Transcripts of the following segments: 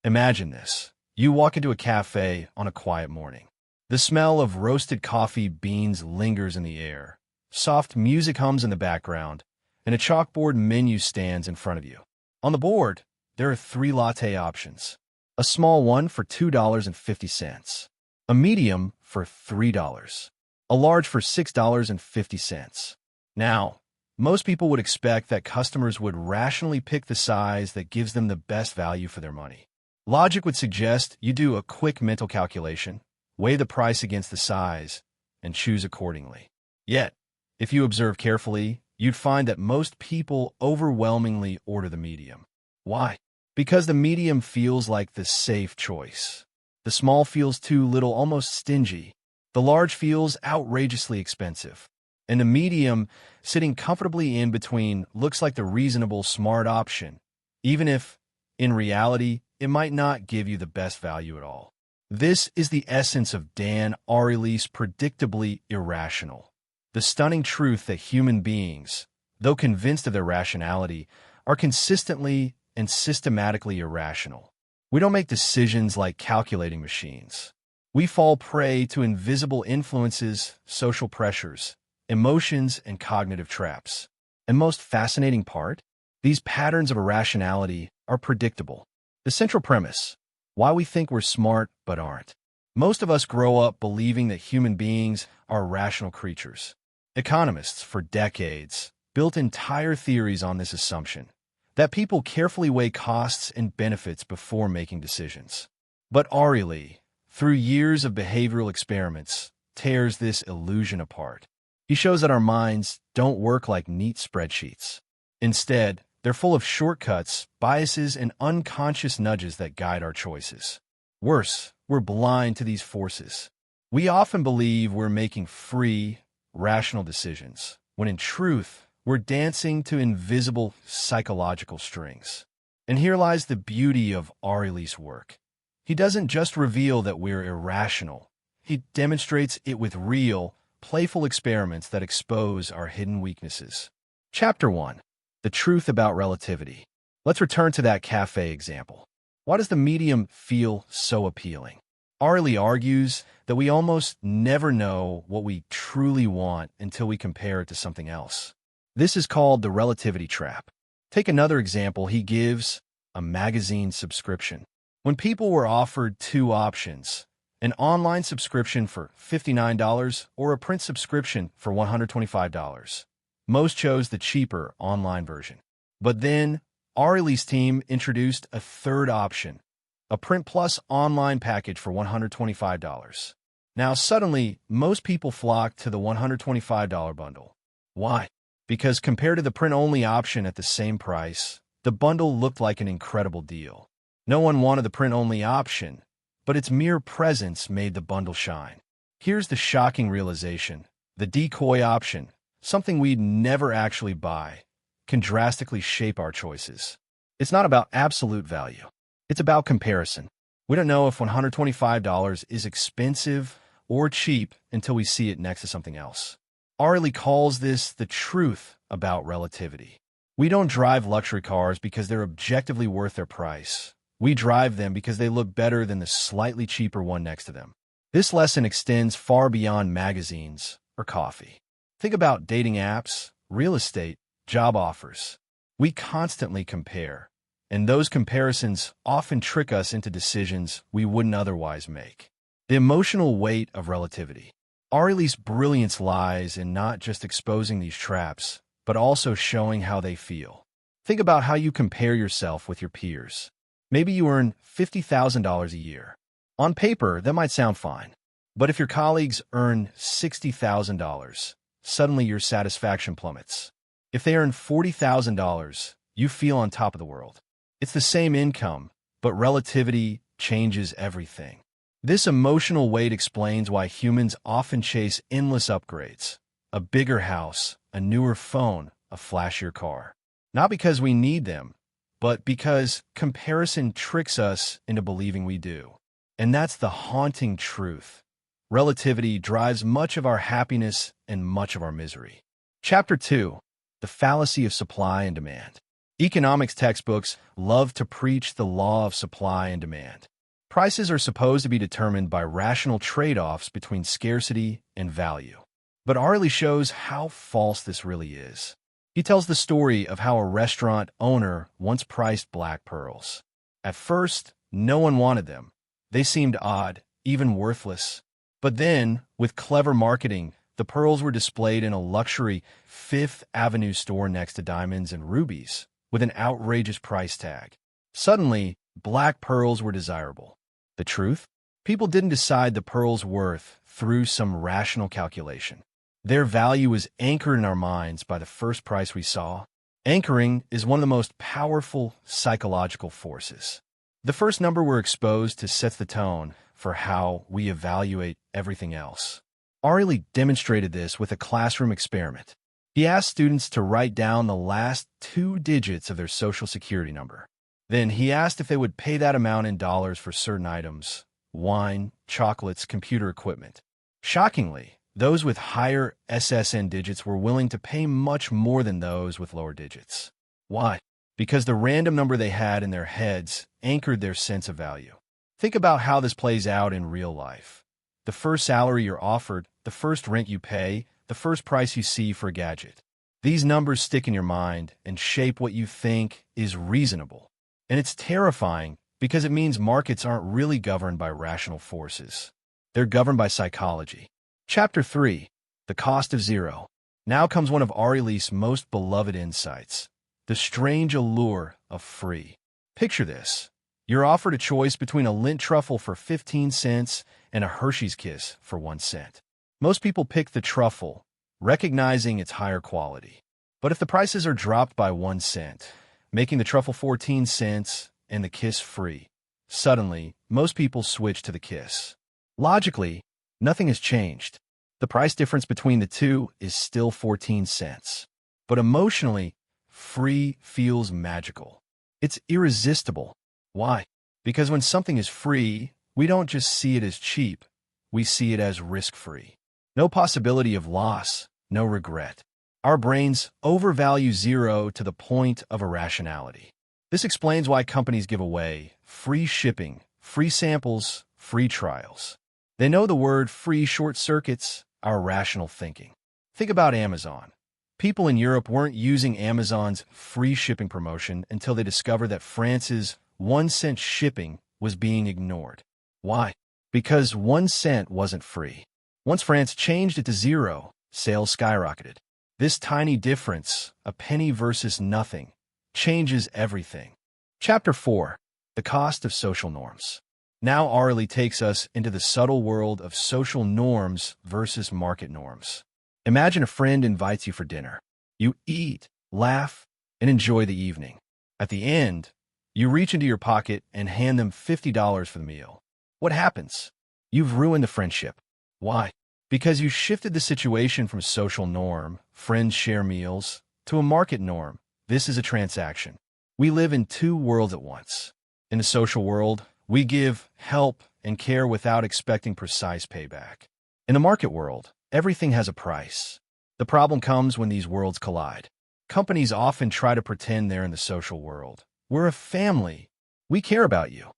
Imagine this. You walk into a cafe on a quiet morning. The smell of roasted coffee beans lingers in the air. Soft music hums in the background, and a chalkboard menu stands in front of you. On the board, there are 3 latte options. A small one for $2.50, a medium for $3, a large for $6.50. Now, most people would expect that customers would rationally pick the size that gives them the best value for their money. Logic would suggest you do a quick mental calculation, weigh the price against the size, and choose accordingly. Yet, if you observe carefully, you'd find that most people overwhelmingly order the medium. Why? Because the medium feels like the safe choice. The small feels too little, almost stingy. The large feels outrageously expensive. And the medium, sitting comfortably in between, looks like the reasonable, smart option, even if, in reality, it might not give you the best value at all. This is the essence of Dan Ariely's Predictably Irrational. The stunning truth that human beings, though convinced of their rationality, are consistently and systematically irrational. We don't make decisions like calculating machines. We fall prey to invisible influences, social pressures, emotions, and cognitive traps. And most fascinating part? These patterns of irrationality are predictable. The central premise: why we think we're smart but aren't. Most of us grow up believing that human beings are rational creatures. Economists, for decades, built entire theories on this assumption, that people carefully weigh costs and benefits before making decisions. But Ariely, through years of behavioral experiments, tears this illusion apart. He shows that our minds don't work like neat spreadsheets. Instead, they're full of shortcuts, biases, and unconscious nudges that guide our choices. Worse, we're blind to these forces. We often believe we're making free, rational decisions, when in truth, we're dancing to invisible psychological strings. And here lies the beauty of Ariely's work. He doesn't just reveal that we're irrational. He demonstrates it with real, playful experiments that expose our hidden weaknesses. Chapter 1. The Truth About Relativity. Let's return to that cafe example. Why does the medium feel so appealing? Ariely argues that we almost never know what we truly want until we compare it to something else. This is called the relativity trap. Take another example he gives: a magazine subscription. When people were offered 2 options, an online subscription for $59 or a print subscription for $125, most chose the cheaper online version. But then, Ariely's team introduced a third option, a print plus online package for $125. Now suddenly, most people flocked to the $125 bundle. Why? Because compared to the print-only option at the same price, the bundle looked like an incredible deal. No one wanted the print-only option, but its mere presence made the bundle shine. Here's the shocking realization: the decoy option, something we'd never actually buy, can drastically shape our choices. It's not about absolute value. It's about comparison. We don't know if $125 is expensive or cheap until we see it next to something else. Ariely calls this the truth about relativity. We don't drive luxury cars because they're objectively worth their price. We drive them because they look better than the slightly cheaper one next to them. This lesson extends far beyond magazines or coffee. Think about dating apps, real estate, job offers. We constantly compare, and those comparisons often trick us into decisions we wouldn't otherwise make. The emotional weight of relativity. Ariely's brilliance lies in not just exposing these traps, but also showing how they feel. Think about how you compare yourself with your peers. Maybe you earn $50,000 a year. On paper, that might sound fine. But if your colleagues earn $60,000, suddenly your satisfaction plummets. If they earn $40,000, you feel on top of the world. It's the same income, but relativity changes everything. This emotional weight explains why humans often chase endless upgrades: a bigger house, a newer phone, a flashier car. Not because we need them, but because comparison tricks us into believing we do. And that's the haunting truth. Relativity drives much of our happiness and much of our misery. Chapter 2. The Fallacy of Supply and Demand. Economics textbooks love to preach the law of supply and demand. Prices are supposed to be determined by rational trade-offs between scarcity and value. But Ariely shows how false this really is. He tells the story of how a restaurant owner once priced black pearls. At first, no one wanted them. They seemed odd, even worthless. But then, with clever marketing, the pearls were displayed in a luxury Fifth Avenue store next to diamonds and rubies, with an outrageous price tag. Suddenly, black pearls were desirable. The truth? People didn't decide the pearl's worth through some rational calculation. Their value was anchored in our minds by the first price we saw. Anchoring is one of the most powerful psychological forces. The first number we're exposed to sets the tone for how we evaluate everything else. Ariely demonstrated this with a classroom experiment. He asked students to write down the last 2 digits of their social security number. Then he asked if they would pay that amount in dollars for certain items: wine, chocolates, computer equipment. Shockingly, those with higher SSN digits were willing to pay much more than those with lower digits. Why? Because the random number they had in their heads anchored their sense of value. Think about how this plays out in real life. The first salary you're offered, the first rent you pay, the first price you see for a gadget. These numbers stick in your mind and shape what you think is reasonable. And it's terrifying because it means markets aren't really governed by rational forces. They're governed by psychology. Chapter 3. The Cost of Zero. Now comes one of Ariely's most beloved insights: the strange allure of free. Picture this. You're offered a choice between a lint truffle for 15 cents and a Hershey's Kiss for 1 cent. Most people pick the truffle, recognizing its higher quality. But if the prices are dropped by 1 cent, making the truffle 14 cents and the Kiss free, suddenly, most people switch to the Kiss. Logically, nothing has changed. The price difference between the two is still 14 cents. But emotionally, free feels magical. It's irresistible. Why? Because when something is free, we don't just see it as cheap, we see it as risk-free. No possibility of loss, no regret. Our brains overvalue zero to the point of irrationality. This explains why companies give away free shipping, free samples, free trials. They know the word free short-circuits our rational thinking. Think about Amazon. People in Europe weren't using Amazon's free shipping promotion until they discovered that France's 1 cent shipping was being ignored. Why? Because 1 cent wasn't free. Once France changed it to zero, sales skyrocketed. This tiny difference, a penny versus nothing, changes everything. Chapter 4. The Cost of Social Norms. Now Ariely takes us into the subtle world of social norms versus market norms. Imagine a friend invites you for dinner. You eat, laugh, and enjoy the evening. At the end, you reach into your pocket and hand them $50 for the meal. What happens? You've ruined the friendship. Why? Because you shifted the situation from social norm, friends share meals, to a market norm. This is a transaction. We live in 2 worlds at once. In the social world, we give, help, and care without expecting precise payback. In the market world, everything has a price. The problem comes when these worlds collide. Companies often try to pretend they're in the social world. We're a family. We care about you.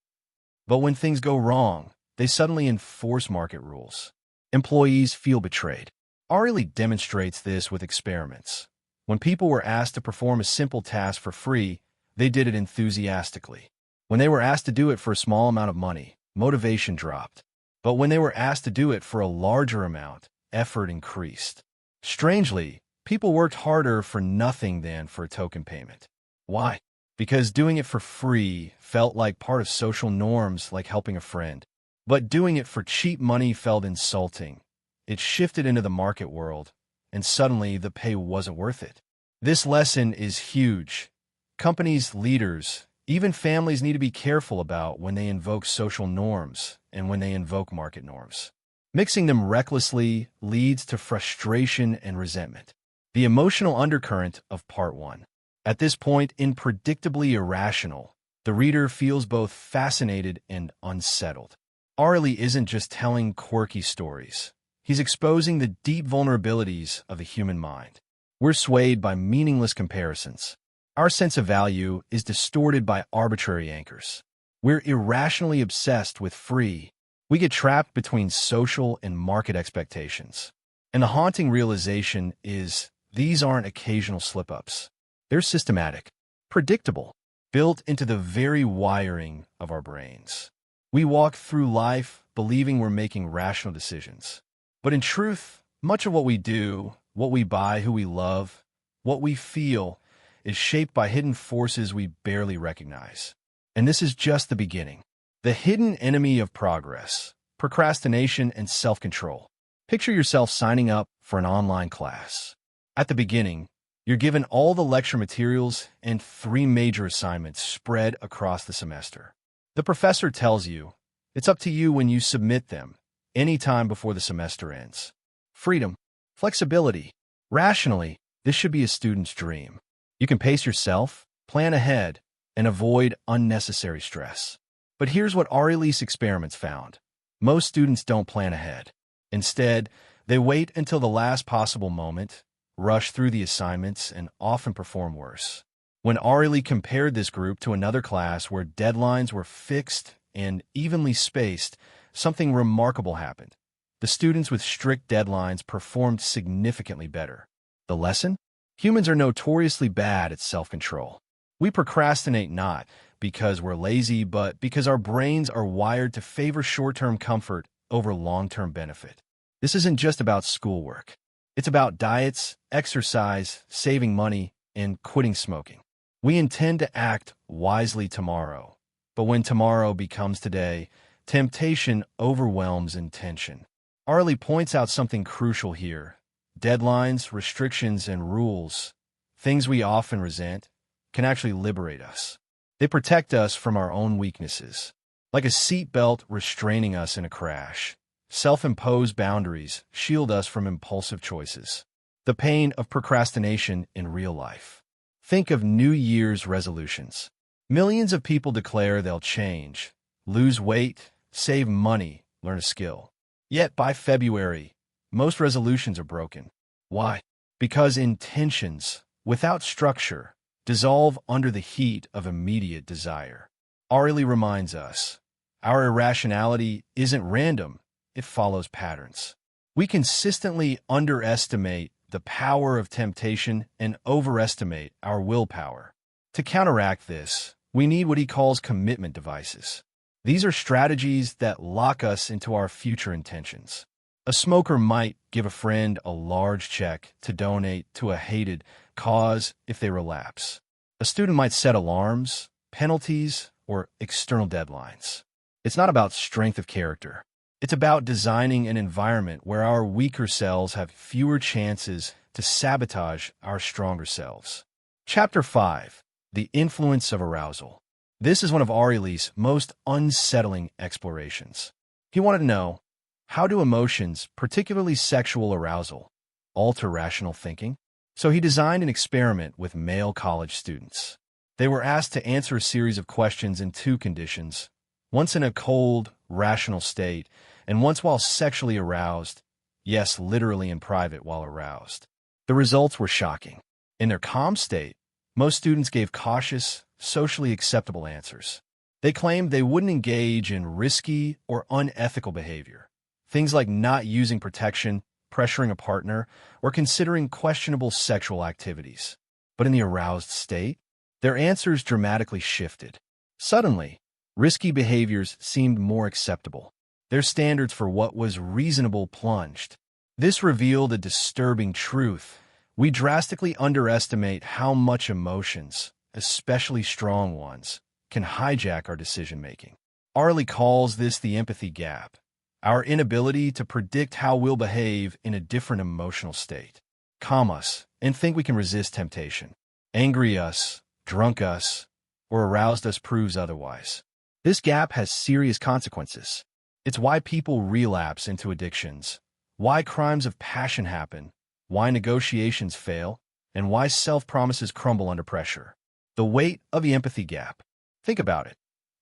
But when things go wrong, they suddenly enforce market rules. Employees feel betrayed. Ariely demonstrates this with experiments. When people were asked to perform a simple task for free, they did it enthusiastically. When they were asked to do it for a small amount of money, motivation dropped. But when they were asked to do it for a larger amount, effort increased. Strangely, people worked harder for nothing than for a token payment. Why? Because doing it for free felt like part of social norms, like helping a friend. But doing it for cheap money felt insulting. It shifted into the market world, and suddenly the pay wasn't worth it. This lesson is huge. Companies, leaders, even families need to be careful about when they invoke social norms and when they invoke market norms. Mixing them recklessly leads to frustration and resentment. The emotional undercurrent of Part 1. At this point in Predictably Irrational, the reader feels both fascinated and unsettled. Ariely isn't just telling quirky stories. He's exposing the deep vulnerabilities of the human mind. We're swayed by meaningless comparisons. Our sense of value is distorted by arbitrary anchors. We're irrationally obsessed with free. We get trapped between social and market expectations. And the haunting realization is these aren't occasional slip-ups. They're systematic, predictable, built into the very wiring of our brains. We walk through life believing we're making rational decisions. But in truth, much of what we do, what we buy, who we love, what we feel, is shaped by hidden forces we barely recognize. And this is just the beginning. The hidden enemy of progress, procrastination and self-control. Picture yourself signing up for an online class. At the beginning, you're given all the lecture materials and 3 major assignments spread across the semester. The professor tells you, it's up to you when you submit them, anytime before the semester ends. Freedom, flexibility. Rationally, this should be a student's dream. You can pace yourself, plan ahead, and avoid unnecessary stress. But here's what Ariely's experiments found. Most students don't plan ahead. Instead, they wait until the last possible moment, rush through the assignments, and often perform worse. When Ariely compared this group to another class where deadlines were fixed and evenly spaced, something remarkable happened. The students with strict deadlines performed significantly better. The lesson? Humans are notoriously bad at self-control. We procrastinate not because we're lazy, but because our brains are wired to favor short-term comfort over long-term benefit. This isn't just about schoolwork. It's about diets, exercise, saving money, and quitting smoking. We intend to act wisely tomorrow, but when tomorrow becomes today, temptation overwhelms intention. Ariely points out something crucial here. Deadlines, restrictions, and rules, things we often resent, can actually liberate us. They protect us from our own weaknesses. Like a seatbelt restraining us in a crash, self-imposed boundaries shield us from impulsive choices. The pain of procrastination in real life. Think of New Year's resolutions. Millions of people declare they'll change, lose weight, save money, learn a skill. Yet by February, most resolutions are broken. Why? Because intentions, without structure, dissolve under the heat of immediate desire. Ariely reminds us, our irrationality isn't random, it follows patterns. We consistently underestimate the power of temptation and overestimate our willpower. To counteract this, we need what he calls commitment devices. These are strategies that lock us into our future intentions. A smoker might give a friend a large check to donate to a hated cause if they relapse. A student might set alarms, penalties, or external deadlines. It's not about strength of character. It's about designing an environment where our weaker selves have fewer chances to sabotage our stronger selves. Chapter 5. The Influence of Arousal. This is one of Ariely's most unsettling explorations. He wanted to know, how do emotions, particularly sexual arousal, alter rational thinking? So he designed an experiment with male college students. They were asked to answer a series of questions in 2 conditions, once in a cold, rational state, and once while sexually aroused, yes, literally in private while aroused. The results were shocking. In their calm state, most students gave cautious, socially acceptable answers. They claimed they wouldn't engage in risky or unethical behavior, things like not using protection, pressuring a partner, or considering questionable sexual activities. But in the aroused state, their answers dramatically shifted. Suddenly, risky behaviors seemed more acceptable. Their standards for what was reasonable plunged. This revealed a disturbing truth. We drastically underestimate how much emotions, especially strong ones, can hijack our decision-making. Ariely calls this the empathy gap, our inability to predict how we'll behave in a different emotional state. Calm us and think we can resist temptation. Angry us, drunk us, or aroused us proves otherwise. This gap has serious consequences. It's why people relapse into addictions, why crimes of passion happen, why negotiations fail, and why self-promises crumble under pressure. The weight of the empathy gap. Think about it.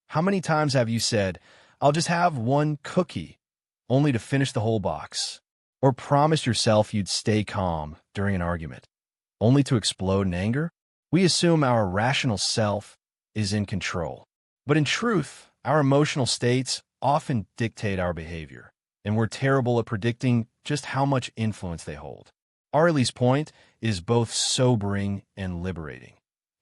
How many times have you said, I'll just have one cookie, only to finish the whole box? Or promised yourself you'd stay calm during an argument, only to explode in anger? We assume our rational self is in control. But in truth, our emotional states often dictate our behavior, and we're terrible at predicting just how much influence they hold. Ariely's point is both sobering and liberating.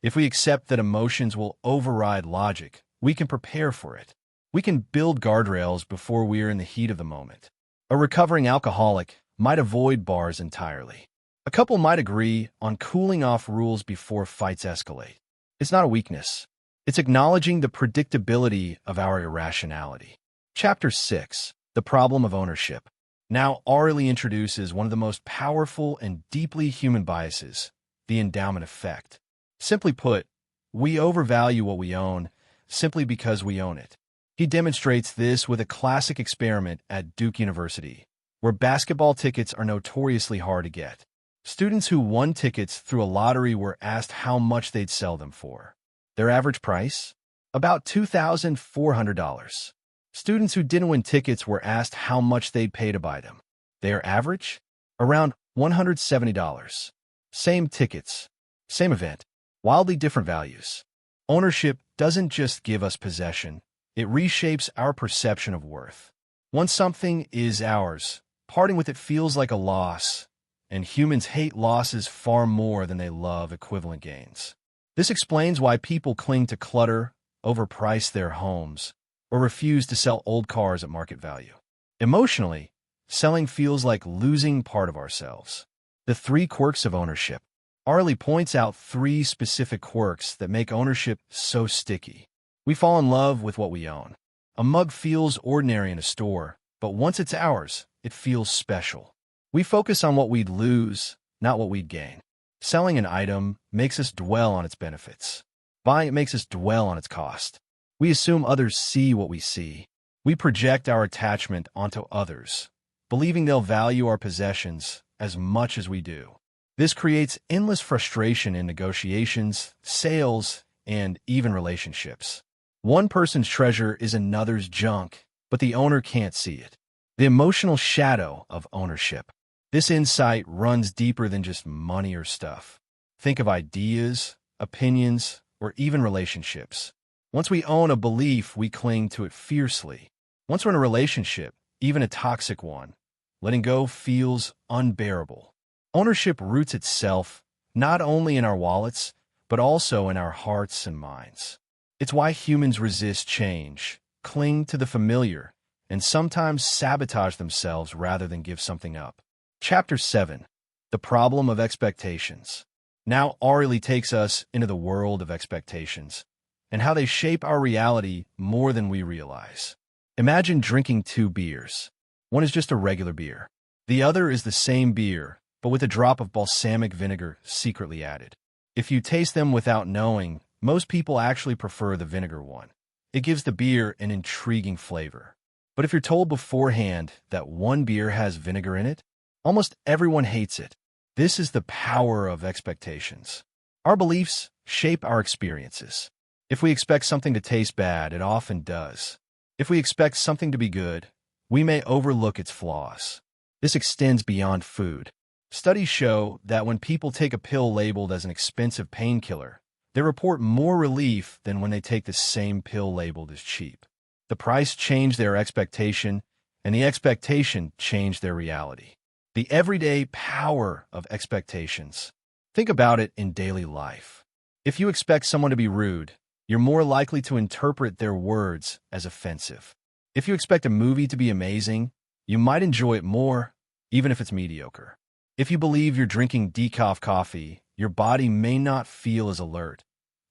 If we accept that emotions will override logic, we can prepare for it. We can build guardrails before we are in the heat of the moment. A recovering alcoholic might avoid bars entirely. A couple might agree on cooling off rules before fights escalate. It's not a weakness. It's acknowledging the predictability of our irrationality. Chapter 6. The Problem of Ownership. Now, Ariely introduces one of the most powerful and deeply human biases, the endowment effect. Simply put, we overvalue what we own simply because we own it. He demonstrates this with a classic experiment at Duke University, where basketball tickets are notoriously hard to get. Students who won tickets through a lottery were asked how much they'd sell them for. Their average price? About $2,400. Students who didn't win tickets were asked how much they'd pay to buy them. Their average? Around $170. Same tickets, same event, wildly different values. Ownership doesn't just give us possession, it reshapes our perception of worth. Once something is ours, parting with it feels like a loss, and humans hate losses far more than they love equivalent gains. This explains why people cling to clutter, overprice their homes, or refuse to sell old cars at market value. Emotionally, selling feels like losing part of ourselves. The 3 quirks of ownership. Ariely points out 3 specific quirks that make ownership so sticky. We fall in love with what we own. A mug feels ordinary in a store, but once it's ours, it feels special. We focus on what we'd lose, not what we'd gain. Selling an item makes us dwell on its benefits. Buying it makes us dwell on its cost. We assume others see what we see. We project our attachment onto others, believing they'll value our possessions as much as we do. This creates endless frustration in negotiations, sales, and even relationships. One person's treasure is another's junk, but the owner can't see it. The emotional shadow of ownership. This insight runs deeper than just money or stuff. Think of ideas, opinions, or even relationships. Once we own a belief, we cling to it fiercely. Once we're in a relationship, even a toxic one, letting go feels unbearable. Ownership roots itself not only in our wallets, but also in our hearts and minds. It's why humans resist change, cling to the familiar, and sometimes sabotage themselves rather than give something up. Chapter 7. The Problem of Expectations. Now Ariely takes us into the world of expectations and how they shape our reality more than we realize. Imagine drinking 2 beers. One is just a regular beer. The other is the same beer, but with a drop of balsamic vinegar secretly added. If you taste them without knowing, most people actually prefer the vinegar one. It gives the beer an intriguing flavor. But if you're told beforehand that one beer has vinegar in it, almost everyone hates it. This is the power of expectations. Our beliefs shape our experiences. If we expect something to taste bad, it often does. If we expect something to be good, we may overlook its flaws. This extends beyond food. Studies show that when people take a pill labeled as an expensive painkiller, they report more relief than when they take the same pill labeled as cheap. The price changed their expectation, and the expectation changed their reality. The everyday power of expectations. Think about it in daily life. If you expect someone to be rude, you're more likely to interpret their words as offensive. If you expect a movie to be amazing, you might enjoy it more, even if it's mediocre. If you believe you're drinking decaf coffee, your body may not feel as alert,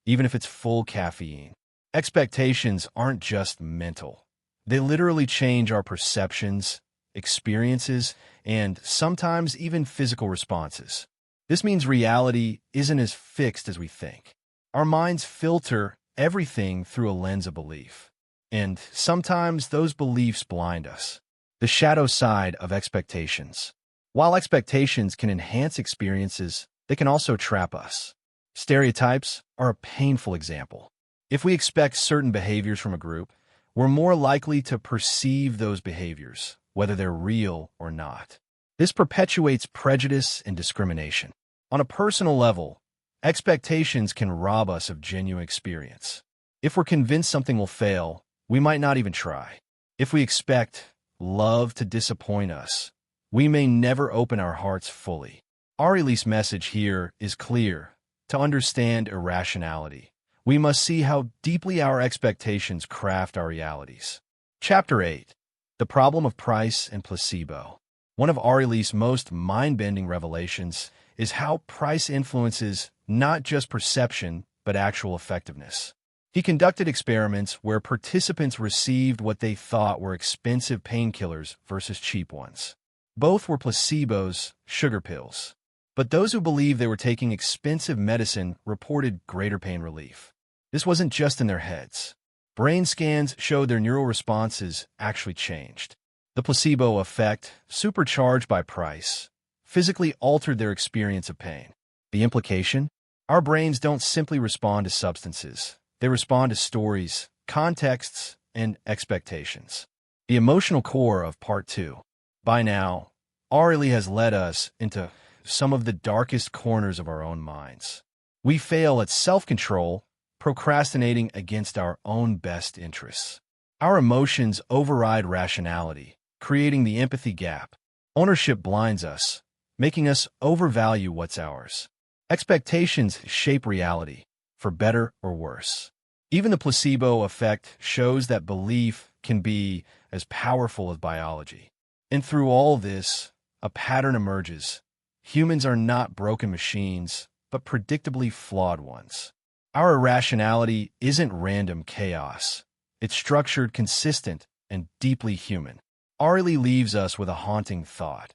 even if it's full caffeine. Expectations aren't just mental. They literally change our perceptions, experiences, and sometimes even physical responses. This means reality isn't as fixed as we think. Our minds filter everything through a lens of belief, and sometimes those beliefs blind us. The shadow side of expectations. While expectations can enhance experiences, they can also trap us. Stereotypes are a painful example. If we expect certain behaviors from a group, we're more likely to perceive those behaviors, whether they're real or not. This perpetuates prejudice and discrimination. On a personal level, Expectations can rob us of genuine experience. If we're convinced something will fail, we might not even try. If we expect love to disappoint us, we may never open our hearts fully. Ariely's message here is clear. To understand irrationality, we must see how deeply our expectations craft our realities. Chapter 8. The Problem of Price and Placebo. One of Ariely's most mind-bending revelations is how price influences not just perception, but actual effectiveness. He conducted experiments where participants received what they thought were expensive painkillers versus cheap ones. Both were placebos, sugar pills. But those who believed they were taking expensive medicine reported greater pain relief. This wasn't just in their heads. Brain scans showed their neural responses actually changed. The placebo effect, supercharged by price, physically altered their experience of pain. The implication? Our brains don't simply respond to substances. They respond to stories, contexts, and expectations. The emotional core of Part 2. By now, Ariely has led us into some of the darkest corners of our own minds. We fail at self-control, procrastinating against our own best interests. Our emotions override rationality, creating the empathy gap. Ownership blinds us, making us overvalue what's ours. Expectations shape reality, for better or worse. Even the placebo effect shows that belief can be as powerful as biology. And through all this, a pattern emerges. Humans are not broken machines, but predictably flawed ones. Our irrationality isn't random chaos. It's structured, consistent, and deeply human. Ariely leaves us with a haunting thought.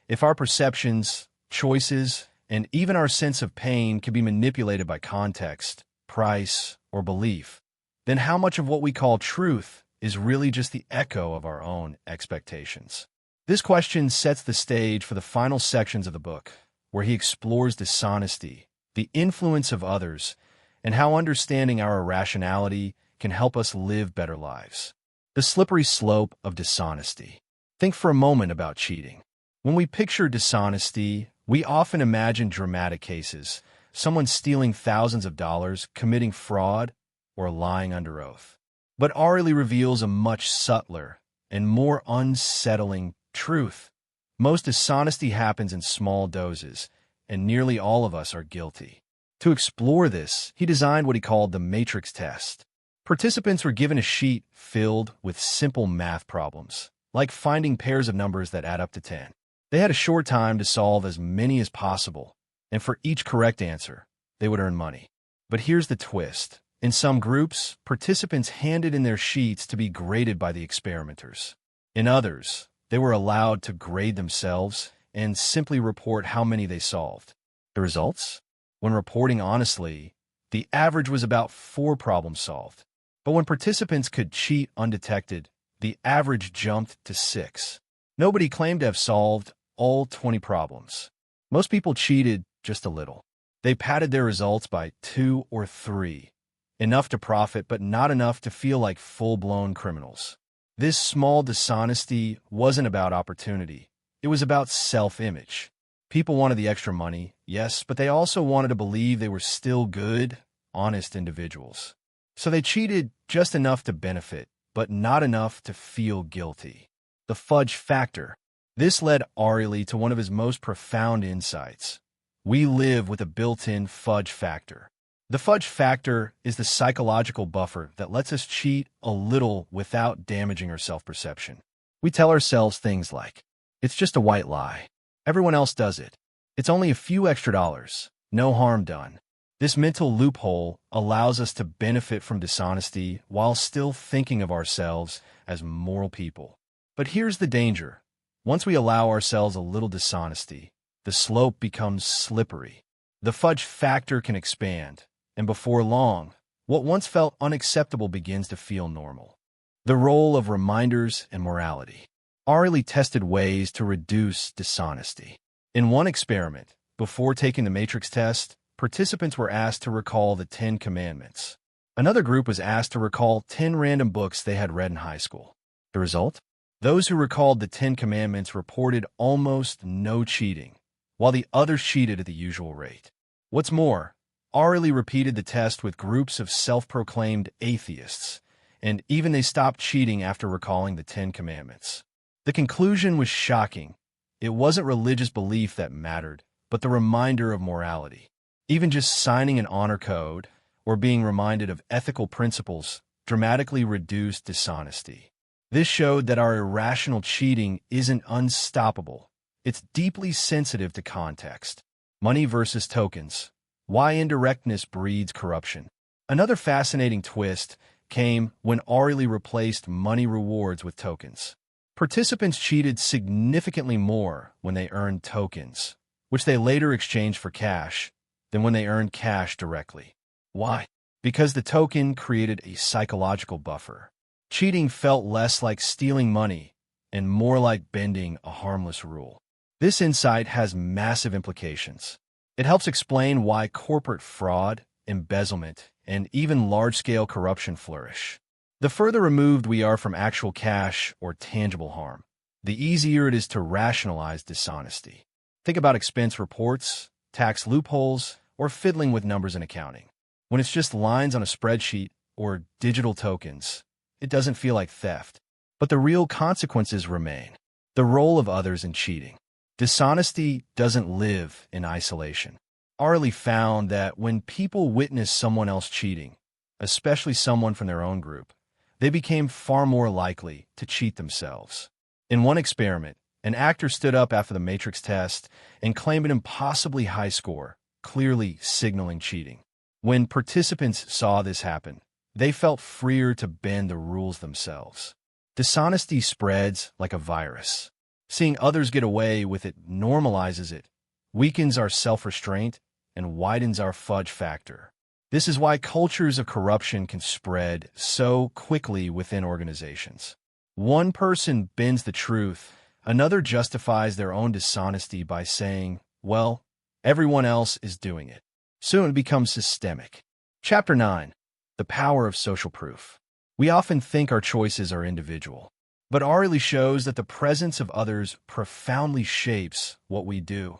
If our perceptions, choices, and even our sense of pain can be manipulated by context, price, or belief, then how much of what we call truth is really just the echo of our own expectations? This question sets the stage for the final sections of the book, where he explores dishonesty, the influence of others, and how understanding our irrationality can help us live better lives. The slippery slope of dishonesty. Think for a moment about cheating. When we picture dishonesty, we often imagine dramatic cases, someone stealing thousands of dollars, committing fraud, or lying under oath. But Ariely reveals a much subtler and more unsettling truth. Most dishonesty happens in small doses, and nearly all of us are guilty. To explore this, he designed what he called the matrix test. Participants were given a sheet filled with simple math problems, like finding pairs of numbers that add up to 10. They had a short time to solve as many as possible, and for each correct answer, they would earn money. But here's the twist. In some groups, participants handed in their sheets to be graded by the experimenters. In others, they were allowed to grade themselves and simply report how many they solved. The results? When reporting honestly, the average was about 4 problems solved. But when participants could cheat undetected, the average jumped to 6. Nobody claimed to have solved all 20 problems. Most people cheated just a little. They padded their results by 2 or 3, enough to profit but not enough to feel like full-blown criminals. This small dishonesty wasn't about opportunity. It was about self-image. People wanted the extra money, yes, but they also wanted to believe they were still good, honest individuals. So they cheated just enough to benefit, but not enough to feel guilty. The fudge factor. This led Ariely to one of his most profound insights. We live with a built-in fudge factor. The fudge factor is the psychological buffer that lets us cheat a little without damaging our self-perception. We tell ourselves things like, "It's just a white lie. Everyone else does it. It's only a few extra dollars. No harm done." This mental loophole allows us to benefit from dishonesty while still thinking of ourselves as moral people. But here's the danger. Once we allow ourselves a little dishonesty, the slope becomes slippery. The fudge factor can expand, and before long, what once felt unacceptable begins to feel normal. The role of reminders and morality. Ariely tested ways to reduce dishonesty. In one experiment, before taking the matrix test, participants were asked to recall the 10 Commandments. Another group was asked to recall 10 random books they had read in high school. The result? Those who recalled the 10 Commandments reported almost no cheating, while the others cheated at the usual rate. What's more, Ariely repeated the test with groups of self-proclaimed atheists, and even they stopped cheating after recalling the Ten Commandments. The conclusion was shocking. It wasn't religious belief that mattered, but the reminder of morality. Even just signing an honor code or being reminded of ethical principles dramatically reduced dishonesty. This showed that our irrational cheating isn't unstoppable. It's deeply sensitive to context. Money versus tokens. Why indirectness breeds corruption. Another fascinating twist came when Ariely replaced money rewards with tokens. Participants cheated significantly more when they earned tokens, which they later exchanged for cash, than when they earned cash directly. Why? Because the token created a psychological buffer. Cheating felt less like stealing money and more like bending a harmless rule. This insight has massive implications. It helps explain why corporate fraud, embezzlement, and even large-scale corruption flourish. The further removed we are from actual cash or tangible harm, the easier it is to rationalize dishonesty. Think about expense reports, tax loopholes, or fiddling with numbers in accounting. When it's just lines on a spreadsheet or digital tokens, it doesn't feel like theft. But the real consequences remain. The role of others in cheating. Dishonesty doesn't live in isolation. Ariely found that when people witnessed someone else cheating, especially someone from their own group, they became far more likely to cheat themselves. In one experiment, an actor stood up after the Matrix test and claimed an impossibly high score, clearly signaling cheating. When participants saw this happen, they felt freer to bend the rules themselves. Dishonesty spreads like a virus. Seeing others get away with it normalizes it, weakens our self-restraint, and widens our fudge factor. This is why cultures of corruption can spread so quickly within organizations. One person bends the truth, another justifies their own dishonesty by saying, well, everyone else is doing it. Soon it becomes systemic. Chapter 9. The Power of Social Proof. We often think our choices are individual, but Ariely shows that the presence of others profoundly shapes what we do,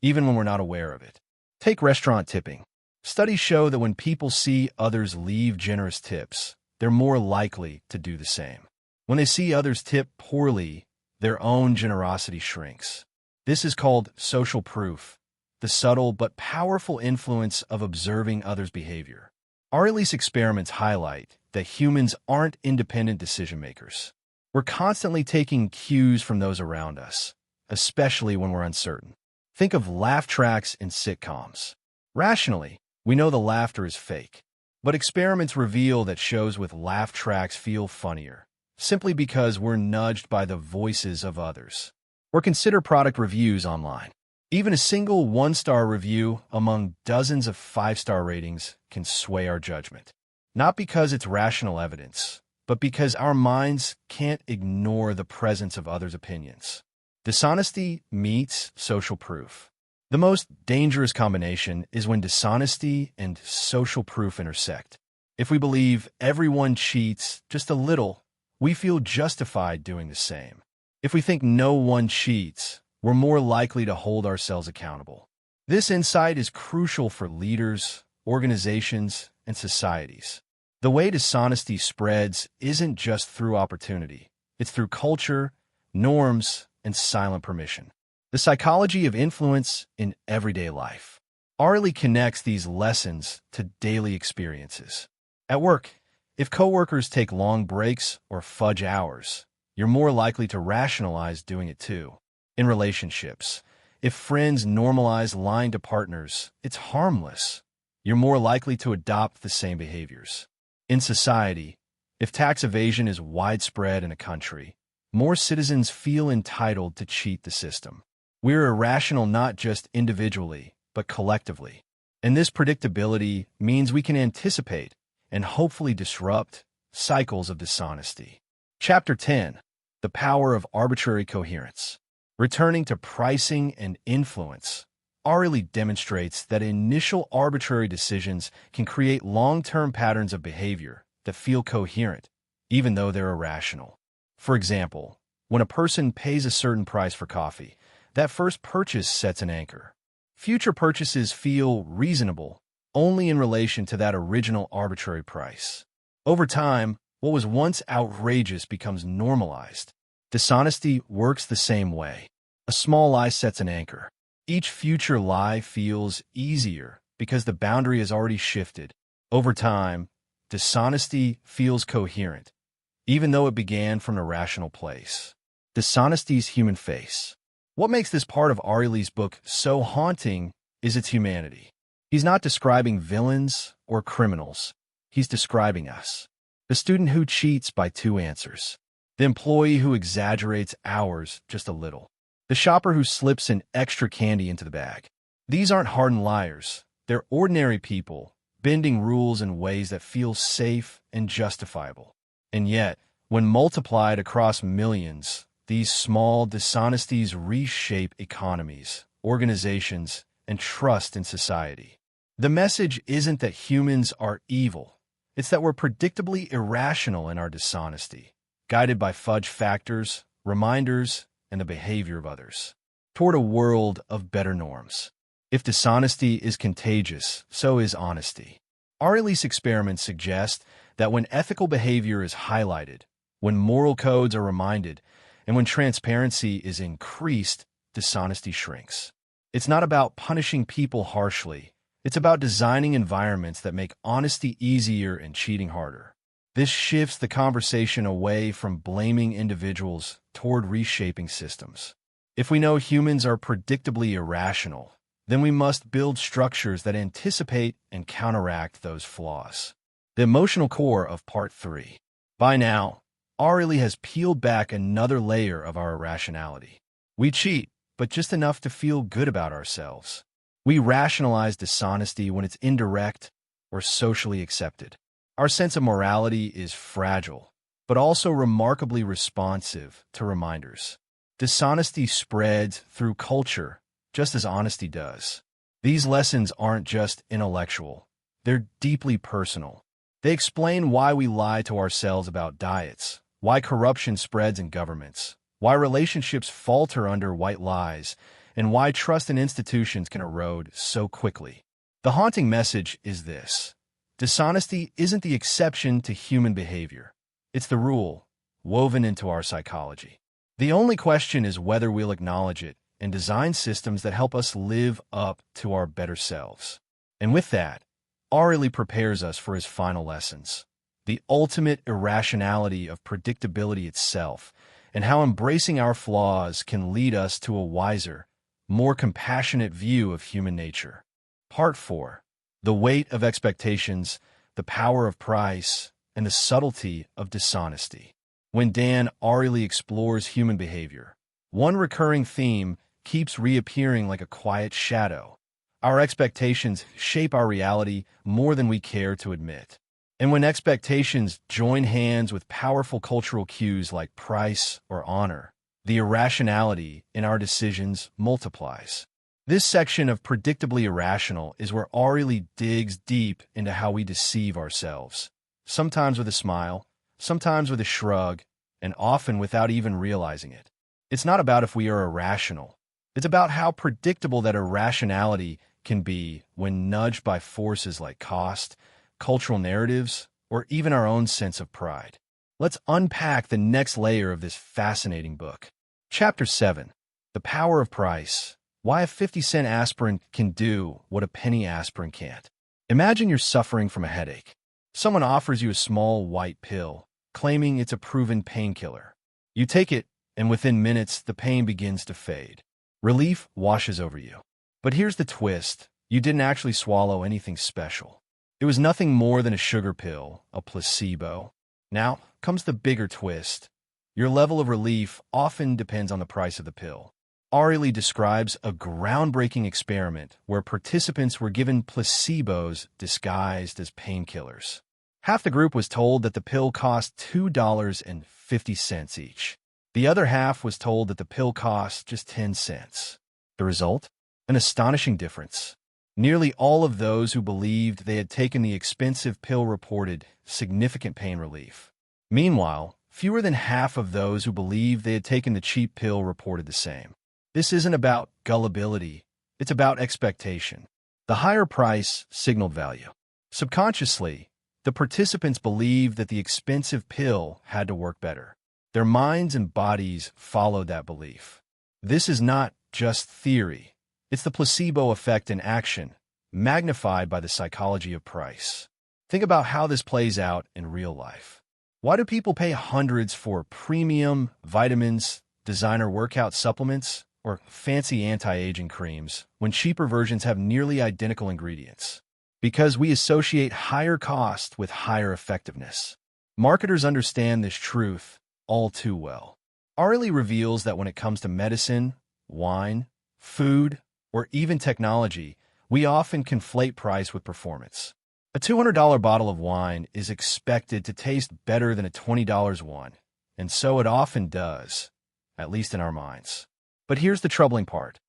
even when we're not aware of it. Take restaurant tipping. Studies show that when people see others leave generous tips, they're more likely to do the same. When they see others tip poorly, their own generosity shrinks. This is called social proof, the subtle but powerful influence of observing others' behavior. Ariely's experiments highlight that humans aren't independent decision-makers. We're constantly taking cues from those around us, especially when we're uncertain. Think of laugh tracks in sitcoms. Rationally, we know the laughter is fake, but experiments reveal that shows with laugh tracks feel funnier, simply because we're nudged by the voices of others. Or consider product reviews online. Even a single one-star review among dozens of five-star ratings can sway our judgment. Not because it's rational evidence, but because our minds can't ignore the presence of others' opinions. Dishonesty meets social proof. The most dangerous combination is when dishonesty and social proof intersect. If we believe everyone cheats just a little, we feel justified doing the same. If we think no one cheats, we're more likely to hold ourselves accountable. This insight is crucial for leaders, organizations, and societies. The way dishonesty spreads isn't just through opportunity. It's through culture, norms, and silent permission. The psychology of influence in everyday life. Ariely connects these lessons to daily experiences. At work, if coworkers take long breaks or fudge hours, you're more likely to rationalize doing it too. In relationships, if friends normalize lying to partners, it's harmless. You're more likely to adopt the same behaviors. In society, if tax evasion is widespread in a country, more citizens feel entitled to cheat the system. We're irrational not just individually, but collectively. And this predictability means we can anticipate and hopefully disrupt cycles of dishonesty. Chapter 10. The Power of Arbitrary Coherence. Returning to pricing and influence, Ariely demonstrates that initial arbitrary decisions can create long-term patterns of behavior that feel coherent, even though they're irrational. For example, when a person pays a certain price for coffee, that first purchase sets an anchor. Future purchases feel reasonable only in relation to that original arbitrary price. Over time, what was once outrageous becomes normalized. Dishonesty works the same way. A small lie sets an anchor. Each future lie feels easier because the boundary has already shifted. Over time, dishonesty feels coherent, even though it began from an irrational place. Dishonesty's human face. What makes this part of Ariely's book so haunting is its humanity. He's not describing villains or criminals. He's describing us. The student who cheats by 2 answers. The employee who exaggerates hours just a little. The shopper who slips an extra candy into the bag. These aren't hardened liars. They're ordinary people, bending rules in ways that feel safe and justifiable. And yet, when multiplied across millions, these small dishonesties reshape economies, organizations, and trust in society. The message isn't that humans are evil. It's that we're predictably irrational in our dishonesty, guided by fudge factors, reminders, and the behavior of others, toward a world of better norms. If dishonesty is contagious, so is honesty. Ariely's experiments suggest that when ethical behavior is highlighted, when moral codes are reminded, and when transparency is increased, dishonesty shrinks. It's not about punishing people harshly. It's about designing environments that make honesty easier and cheating harder. This shifts the conversation away from blaming individuals toward reshaping systems. If we know humans are predictably irrational, then we must build structures that anticipate and counteract those flaws. The emotional core of Part 3. By now, Ariely has peeled back another layer of our irrationality. We cheat, but just enough to feel good about ourselves. We rationalize dishonesty when it's indirect or socially accepted. Our sense of morality is fragile, but also remarkably responsive to reminders. Dishonesty spreads through culture, just as honesty does. These lessons aren't just intellectual. They're deeply personal. They explain why we lie to ourselves about diets, why corruption spreads in governments, why relationships falter under white lies, and why trust in institutions can erode so quickly. The haunting message is this: dishonesty isn't the exception to human behavior. It's the rule, woven into our psychology. The only question is whether we'll acknowledge it and design systems that help us live up to our better selves. And with that, Ariely prepares us for his final lessons, the ultimate irrationality of predictability itself, and how embracing our flaws can lead us to a wiser, more compassionate view of human nature. Part 4. The weight of expectations, the power of price, and the subtlety of dishonesty. When Dan Ariely explores human behavior, one recurring theme keeps reappearing like a quiet shadow. Our expectations shape our reality more than we care to admit. And when expectations join hands with powerful cultural cues like price or honor, the irrationality in our decisions multiplies. This section of Predictably Irrational is where Ariely digs deep into how we deceive ourselves, sometimes with a smile, sometimes with a shrug, and often without even realizing it. It's not about if we are irrational. It's about how predictable that irrationality can be when nudged by forces like cost, cultural narratives, or even our own sense of pride. Let's unpack the next layer of this fascinating book. Chapter 7. The Power of Price. Why a 50-cent aspirin can do what a penny aspirin can't. Imagine you're suffering from a headache. Someone offers you a small white pill, claiming it's a proven painkiller. You take it, and within minutes, the pain begins to fade. Relief washes over you. But here's the twist. You didn't actually swallow anything special. It was nothing more than a sugar pill, a placebo. Now comes the bigger twist. Your level of relief often depends on the price of the pill. Ariely describes a groundbreaking experiment where participants were given placebos disguised as painkillers. Half the group was told that the pill cost $2.50 each. The other half was told that the pill cost just 10 cents. The result? An astonishing difference. Nearly all of those who believed they had taken the expensive pill reported significant pain relief. Meanwhile, fewer than half of those who believed they had taken the cheap pill reported the same. This isn't about gullibility, it's about expectation. The higher price signaled value. Subconsciously, the participants believed that the expensive pill had to work better. Their minds and bodies followed that belief. This is not just theory. It's the placebo effect in action, magnified by the psychology of price. Think about how this plays out in real life. Why do people pay hundreds for premium vitamins, designer workout supplements, or fancy anti-aging creams when cheaper versions have nearly identical ingredients? Because we associate higher cost with higher effectiveness. Marketers understand this truth all too well. Ariely reveals that when it comes to medicine, wine, food, or even technology, we often conflate price with performance. A $200 bottle of wine is expected to taste better than a $20 one, and so it often does, at least in our minds. But here's the troubling part.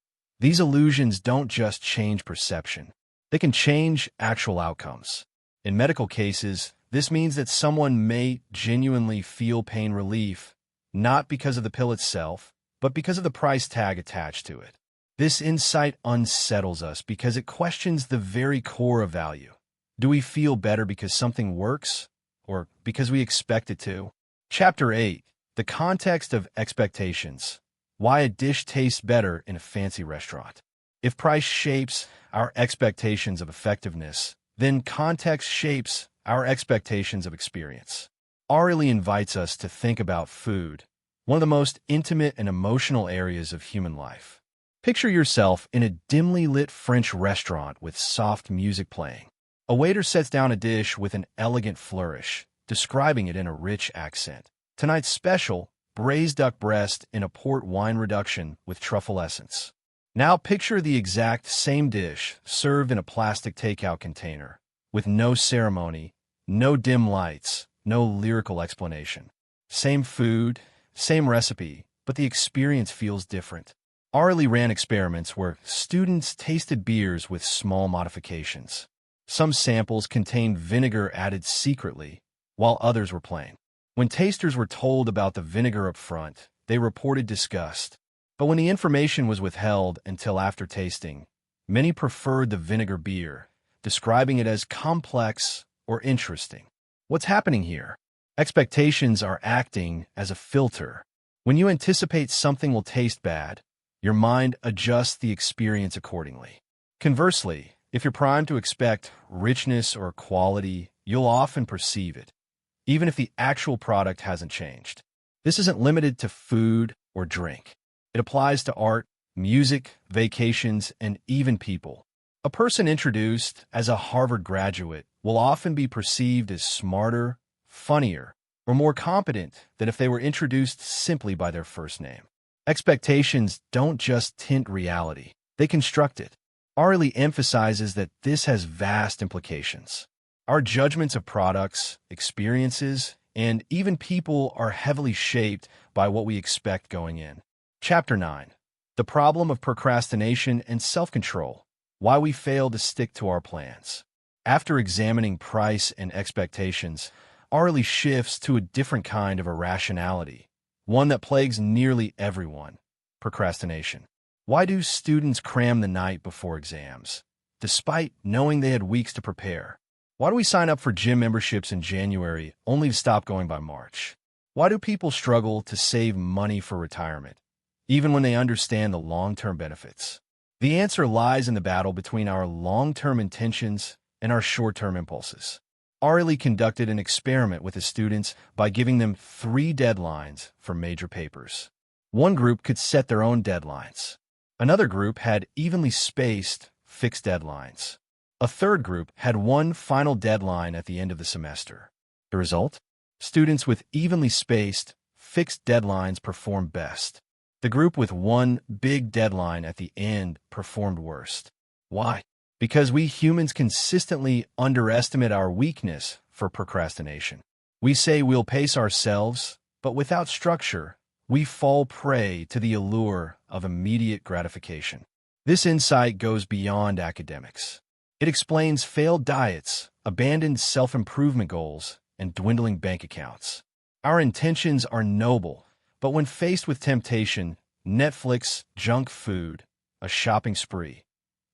These illusions don't just change perception. They can change actual outcomes. In medical cases, this means that someone may genuinely feel pain relief, not because of the pill itself, but because of the price tag attached to it. This insight unsettles us because it questions the very core of value. Do we feel better because something works, or because we expect it to? Chapter 8. The Context of Expectations. Why a dish tastes better in a fancy restaurant. If price shapes our expectations of effectiveness, then context shapes our expectations of experience. Ariely invites us to think about food, one of the most intimate and emotional areas of human life. Picture yourself in a dimly lit French restaurant with soft music playing. A waiter sets down a dish with an elegant flourish, describing it in a rich accent. Tonight's special, braised duck breast in a port wine reduction with truffle essence. Now picture the exact same dish served in a plastic takeout container, with no ceremony, no dim lights, no lyrical explanation. Same food, same recipe, but the experience feels different. Ariely ran experiments where students tasted beers with small modifications. Some samples contained vinegar added secretly, while others were plain. When tasters were told about the vinegar up front, they reported disgust. But when the information was withheld until after tasting, many preferred the vinegar beer, describing it as complex or interesting. What's happening here? Expectations are acting as a filter. When you anticipate something will taste bad, your mind adjusts the experience accordingly. Conversely, if you're primed to expect richness or quality, you'll often perceive it, even if the actual product hasn't changed. This isn't limited to food or drink. It applies to art, music, vacations, and even people. A person introduced as a Harvard graduate will often be perceived as smarter, funnier, or more competent than if they were introduced simply by their first name. Expectations don't just tint reality, they construct it. Ariely emphasizes that this has vast implications. Our judgments of products, experiences, and even people are heavily shaped by what we expect going in. Chapter 9. The Problem of Procrastination and Self-Control. Why we fail to stick to our plans. After examining price and expectations, Ariely shifts to a different kind of irrationality, one that plagues nearly everyone: procrastination. Why do students cram the night before exams, despite knowing they had weeks to prepare? Why do we sign up for gym memberships in January only to stop going by March? Why do people struggle to save money for retirement, even when they understand the long-term benefits? The answer lies in the battle between our long-term intentions and our short-term impulses. Ariely conducted an experiment with his students by giving them 3 deadlines for major papers. One group could set their own deadlines. Another group had evenly spaced, fixed deadlines. A third group had one final deadline at the end of the semester. The result? Students with evenly spaced, fixed deadlines performed best. The group with one big deadline at the end performed worst. Why? Because we humans consistently underestimate our weakness for procrastination. We say we'll pace ourselves, but without structure, we fall prey to the allure of immediate gratification. This insight goes beyond academics. It explains failed diets, abandoned self-improvement goals, and dwindling bank accounts. Our intentions are noble, but when faced with temptation, Netflix, junk food, a shopping spree,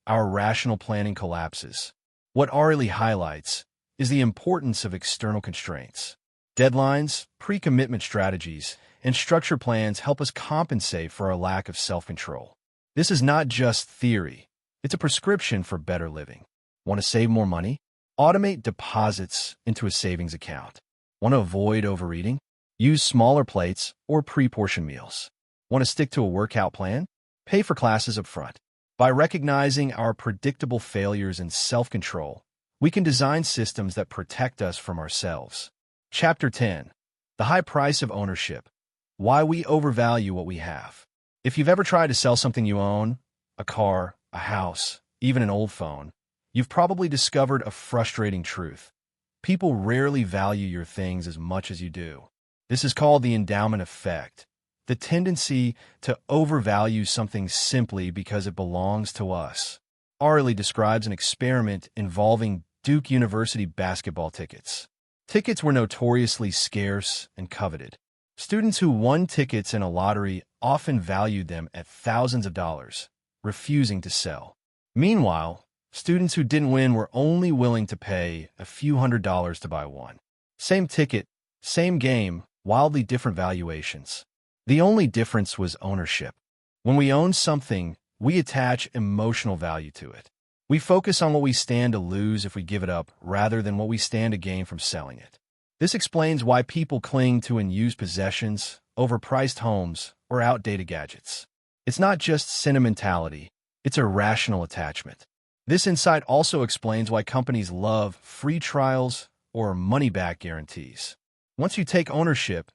our rational planning collapses. What Ariely highlights is the importance of external constraints. Deadlines, pre-commitment strategies, and structure plans help us compensate for our lack of self-control. This is not just theory. It's a prescription for better living. Want to save more money? Automate deposits into a savings account. Want to avoid overeating? Use smaller plates or pre-portioned meals. Want to stick to a workout plan? Pay for classes up front. By recognizing our predictable failures and self-control, we can design systems that protect us from ourselves. Chapter 10. The High Price of Ownership. Why we overvalue what we have. If you've ever tried to sell something you own, a car, a house, even an old phone, you've probably discovered a frustrating truth. People rarely value your things as much as you do. This is called the endowment effect, the tendency to overvalue something simply because it belongs to us. Ariely describes an experiment involving Duke University basketball tickets. Tickets were notoriously scarce and coveted. Students who won tickets in a lottery often valued them at thousands of dollars, refusing to sell. Meanwhile, students who didn't win were only willing to pay a few $100s to buy one. Same ticket, same game, wildly different valuations. The only difference was ownership. When we own something, we attach emotional value to it. We focus on what we stand to lose if we give it up rather than what we stand to gain from selling it. This explains why people cling to unused possessions, overpriced homes, or outdated gadgets. It's not just sentimentality, it's irrational attachment. This insight also explains why companies love free trials or money-back guarantees. Once you take ownership,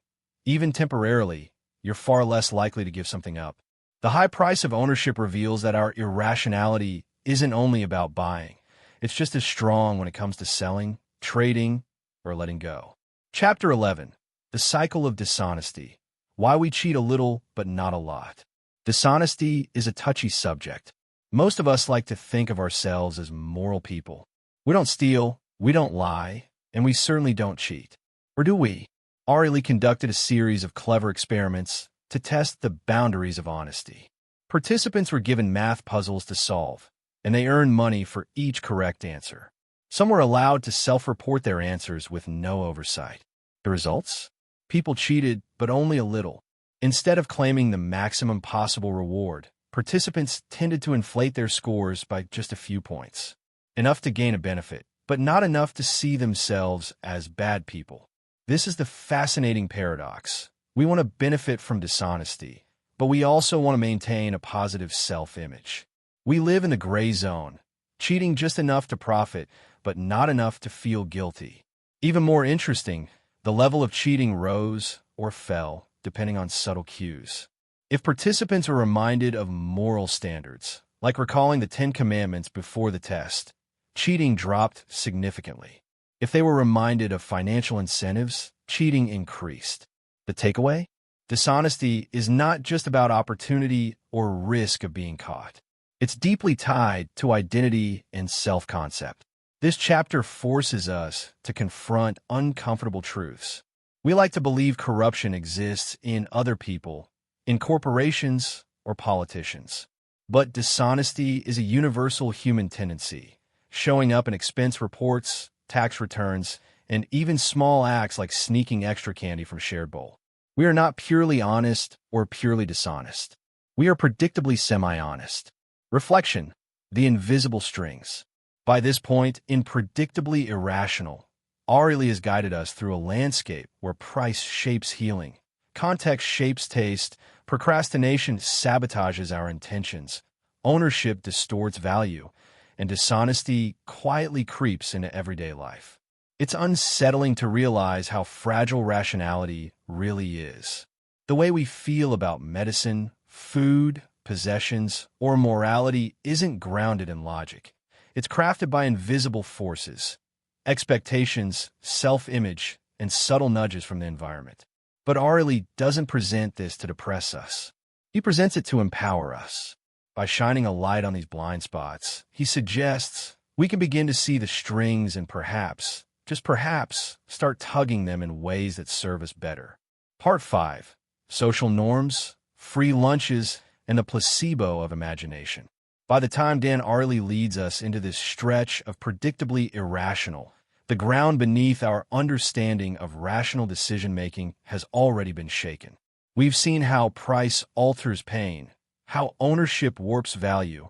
even temporarily, you're far less likely to give something up. The high price of ownership reveals that our irrationality isn't only about buying. It's just as strong when it comes to selling, trading, or letting go. Chapter 11. The Cycle of Dishonesty. Why we cheat a little but not a lot. Dishonesty is a touchy subject. Most of us like to think of ourselves as moral people. We don't steal, we don't lie, and we certainly don't cheat. Or do we? Ariely conducted a series of clever experiments to test the boundaries of honesty. Participants were given math puzzles to solve, and they earned money for each correct answer. Some were allowed to self-report their answers with no oversight. The results? People cheated, but only a little. Instead of claiming the maximum possible reward, participants tended to inflate their scores by just a few points. Enough to gain a benefit, but not enough to see themselves as bad people. This is the fascinating paradox. We want to benefit from dishonesty, but we also want to maintain a positive self-image. We live in the gray zone, cheating just enough to profit, but not enough to feel guilty. Even more interesting, the level of cheating rose or fell depending on subtle cues. If participants were reminded of moral standards, like recalling the 10 Commandments before the test, cheating dropped significantly. If they were reminded of financial incentives, cheating increased. The takeaway? Dishonesty is not just about opportunity or risk of being caught. It's deeply tied to identity and self-concept. This chapter forces us to confront uncomfortable truths. We like to believe corruption exists in other people, in corporations, or politicians. But dishonesty is a universal human tendency, showing up in expense reports, tax returns, and even small acts like sneaking extra candy from shared bowl. We are not purely honest or purely dishonest. We are predictably semi-honest. Reflection, the invisible strings. By this point, in Predictably Irrational, Ariely has guided us through a landscape where price shapes healing, context shapes taste, procrastination sabotages our intentions, ownership distorts value, and dishonesty quietly creeps into everyday life. It's unsettling to realize how fragile rationality really is. The way we feel about medicine, food, possessions, or morality isn't grounded in logic. It's crafted by invisible forces, expectations, self-image, and subtle nudges from the environment. But Ariely doesn't present this to depress us. He presents it to empower us. By shining a light on these blind spots, he suggests we can begin to see the strings and perhaps, just perhaps, start tugging them in ways that serve us better. Part 5. Social norms, free lunches, and the placebo of imagination. By the time Dan Ariely leads us into this stretch of predictably irrational, the ground beneath our understanding of rational decision-making has already been shaken. We've seen how price alters pain, how ownership warps value,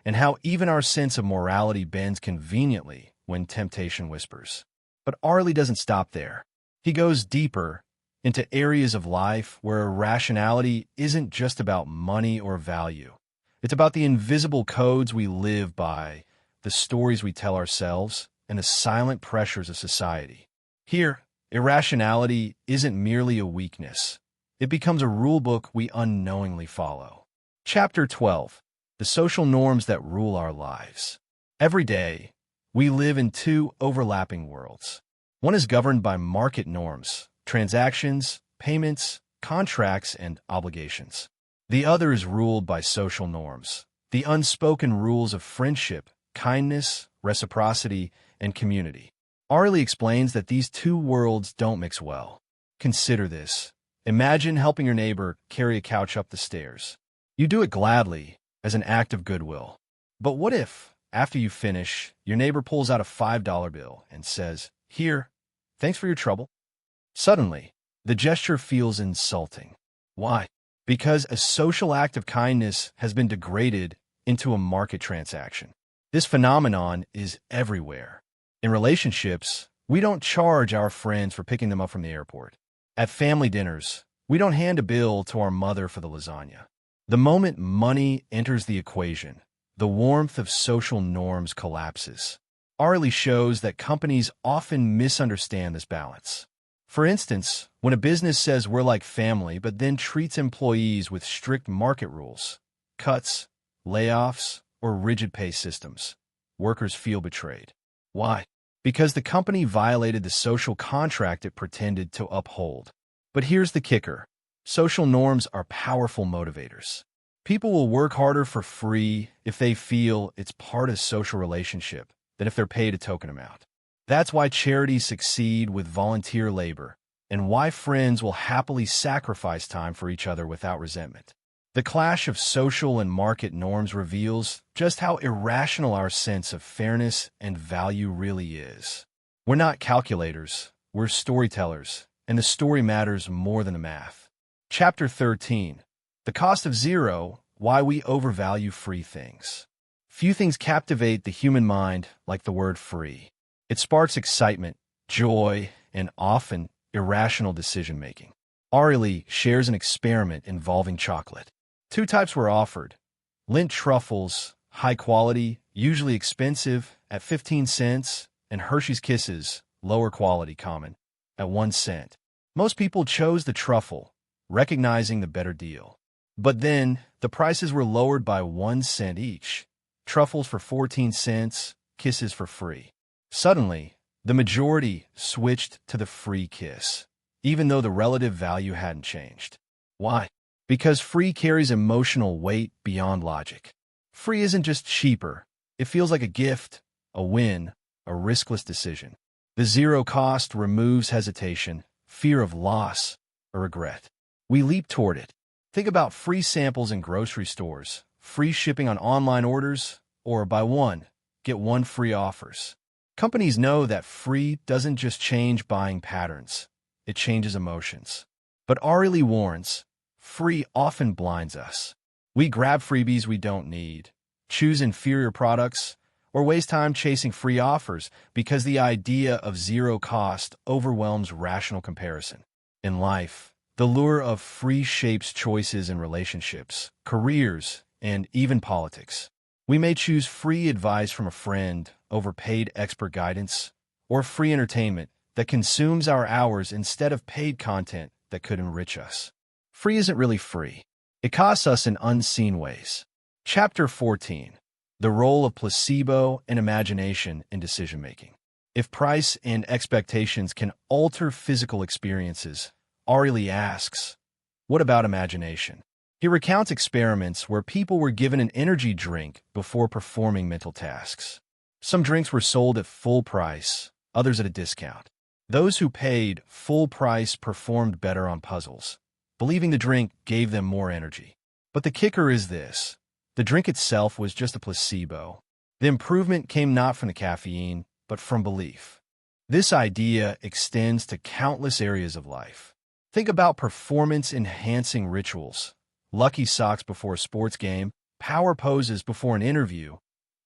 and how even our sense of morality bends conveniently when temptation whispers. But Ariely doesn't stop there. He goes deeper into areas of life where irrationality isn't just about money or value. It's about the invisible codes we live by, the stories we tell ourselves, and the silent pressures of society. Here, irrationality isn't merely a weakness. It becomes a rulebook we unknowingly follow. Chapter 12. The social norms that rule our lives. Every day, we live in two overlapping worlds. One is governed by market norms, transactions, payments, contracts, and obligations. The other is ruled by social norms, the unspoken rules of friendship, kindness, reciprocity, and community. Ariely explains that these two worlds don't mix well. Consider this. Imagine helping your neighbor carry a couch up the stairs. You do it gladly, as an act of goodwill. But what if, after you finish, your neighbor pulls out a $5 bill and says, "Here, thanks for your trouble"? Suddenly, the gesture feels insulting. Why? Because a social act of kindness has been degraded into a market transaction. This phenomenon is everywhere. In relationships, we don't charge our friends for picking them up from the airport. At family dinners, we don't hand a bill to our mother for the lasagna. The moment money enters the equation, the warmth of social norms collapses. Ariely shows that companies often misunderstand this balance. For instance, when a business says we're like family but then treats employees with strict market rules, cuts, layoffs, or rigid pay systems, workers feel betrayed. Why? Because the company violated the social contract it pretended to uphold. But here's the kicker. Social norms are powerful motivators. People will work harder for free if they feel it's part of a social relationship than if they're paid a token amount. That's why charities succeed with volunteer labor, and why friends will happily sacrifice time for each other without resentment. The clash of social and market norms reveals just how irrational our sense of fairness and value really is. We're not calculators, we're storytellers, and the story matters more than the math. Chapter 13. The Cost of Zero, Why We Overvalue Free Things. Few things captivate the human mind like the word free. It sparks excitement, joy, and often irrational decision-making. Ariely shares an experiment involving chocolate. Two types were offered. Lindt truffles, high quality, usually expensive, at 15 cents, and Hershey's Kisses, lower quality, common, at 1 cent. Most people chose the truffle, recognizing the better deal. But then, the prices were lowered by 1 cent each. Truffles for 14 cents, Kisses for free. Suddenly, the majority switched to the free kiss, even though the relative value hadn't changed. Why? Because free carries emotional weight beyond logic. Free isn't just cheaper. It feels like a gift, a win, a riskless decision. The zero cost removes hesitation, fear of loss, or regret. We leap toward it. Think about free samples in grocery stores, free shipping on online orders, or buy one, get one free offers. Companies know that free doesn't just change buying patterns, it changes emotions. But Ariely warns, free often blinds us. We grab freebies we don't need, choose inferior products, or waste time chasing free offers because the idea of zero cost overwhelms rational comparison. In life, the lure of free shapes choices in relationships, careers, and even politics. We may choose free advice from a friend over paid expert guidance, or free entertainment that consumes our hours instead of paid content that could enrich us. Free isn't really free. It costs us in unseen ways. Chapter 14. The Role of Placebo and Imagination in Decision-Making. If price and expectations can alter physical experiences, Ariely asks, what about imagination? He recounts experiments where people were given an energy drink before performing mental tasks. Some drinks were sold at full price, others at a discount. Those who paid full price performed better on puzzles, believing the drink gave them more energy. But the kicker is this. The drink itself was just a placebo. The improvement came not from the caffeine, but from belief. This idea extends to countless areas of life. Think about performance-enhancing rituals, lucky socks before a sports game, power poses before an interview,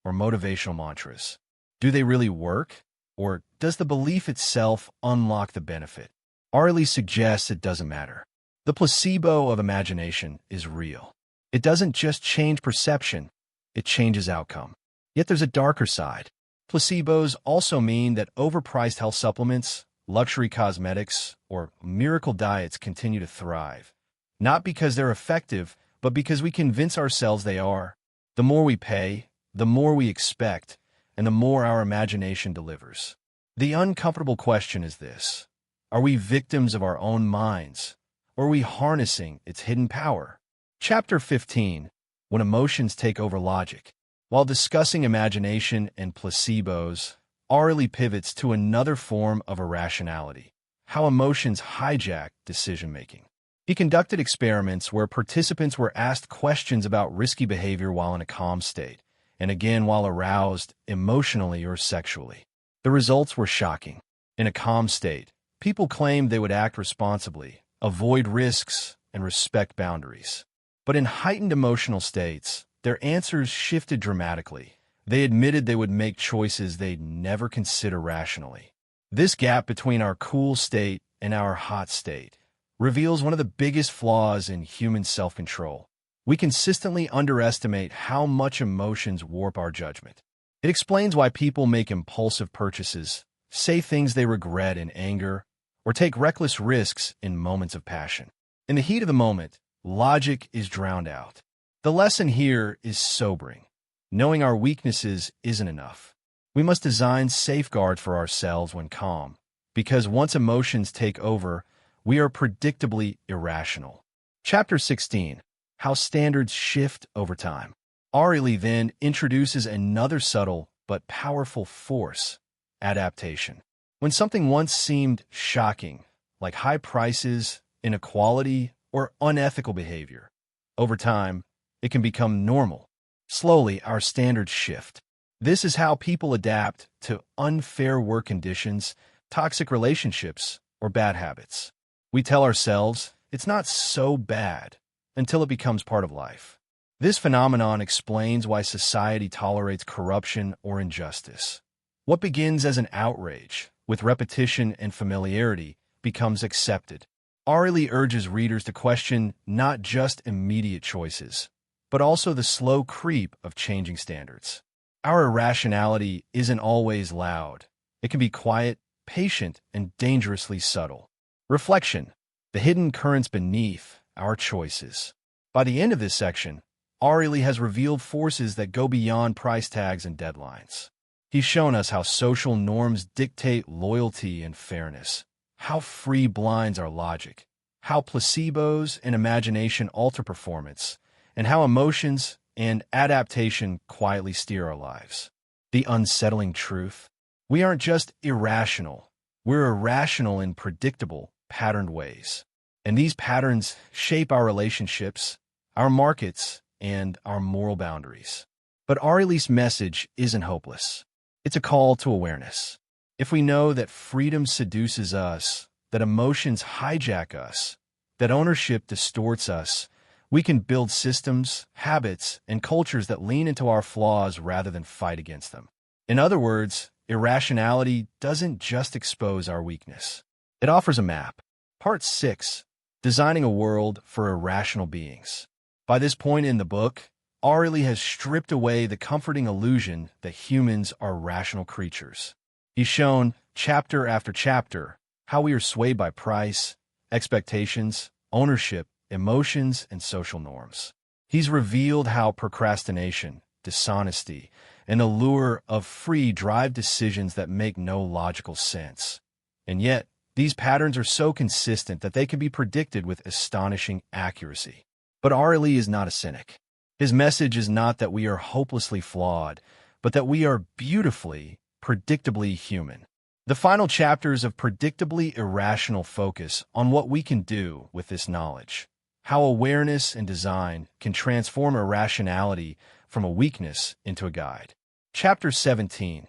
or motivational mantras. Do they really work? Or does the belief itself unlock the benefit? Ariely suggests it doesn't matter. The placebo of imagination is real. It doesn't just change perception, it changes outcome. Yet there's a darker side. Placebos also mean that overpriced health supplements, luxury cosmetics, or miracle diets continue to thrive. Not because they're effective, but because we convince ourselves they are. The more we pay, the more we expect, and the more our imagination delivers. The uncomfortable question is this: are we victims of our own minds, or are we harnessing its hidden power? Chapter 15, When Emotions Take Over Logic. While discussing imagination and placebos, Ariely pivots to another form of irrationality: how emotions hijack decision-making. He conducted experiments where participants were asked questions about risky behavior while in a calm state, and again while aroused emotionally or sexually. The results were shocking. In a calm state, people claimed they would act responsibly, avoid risks, and respect boundaries. But in heightened emotional states, their answers shifted dramatically. They admitted they would make choices they'd never consider rationally. This gap between our cool state and our hot state reveals one of the biggest flaws in human self-control. We consistently underestimate how much emotions warp our judgment. It explains why people make impulsive purchases, say things they regret in anger, or take reckless risks in moments of passion. In the heat of the moment, logic is drowned out. The lesson here is sobering. Knowing our weaknesses isn't enough. We must design safeguards for ourselves when calm, because once emotions take over, we are predictably irrational. Chapter 16, How Standards Shift Over Time. Ariely then introduces another subtle but powerful force: adaptation. When something once seemed shocking, like high prices, inequality, or unethical behavior, over time, it can become normal. Slowly, our standards shift. This is how people adapt to unfair work conditions, toxic relationships, or bad habits. We tell ourselves it's not so bad until it becomes part of life. This phenomenon explains why society tolerates corruption or injustice. What begins as an outrage, with repetition and familiarity, becomes accepted. Ariely urges readers to question not just immediate choices, but also the slow creep of changing standards. Our irrationality isn't always loud. It can be quiet, patient, and dangerously subtle. Reflection: the hidden currents beneath our choices. By the end of this section, Ariely has revealed forces that go beyond price tags and deadlines. He's shown us how social norms dictate loyalty and fairness, how free blinds our logic, how placebos and imagination alter performance, and how emotions and adaptation quietly steer our lives. The unsettling truth: we aren't just irrational, we're irrational in predictable, patterned ways. And these patterns shape our relationships, our markets, and our moral boundaries. But Ariely's message isn't hopeless. It's a call to awareness. If we know that freedom seduces us, that emotions hijack us, that ownership distorts us, we can build systems, habits, and cultures that lean into our flaws rather than fight against them. In other words, irrationality doesn't just expose our weakness. It offers a map. Part 6, Designing a World for Irrational Beings. By this point in the book, Ariely has stripped away the comforting illusion that humans are rational creatures. He's shown, chapter after chapter, how we are swayed by price, expectations, ownership, emotions, and social norms. He's revealed how procrastination, dishonesty, and the lure of free drive decisions that make no logical sense. And yet, these patterns are so consistent that they can be predicted with astonishing accuracy. But Ariely is not a cynic. His message is not that we are hopelessly flawed, but that we are beautifully, predictably human. The final chapters of Predictably Irrational focus on what we can do with this knowledge. how awareness and design can transform irrationality from a weakness into a guide. Chapter 17.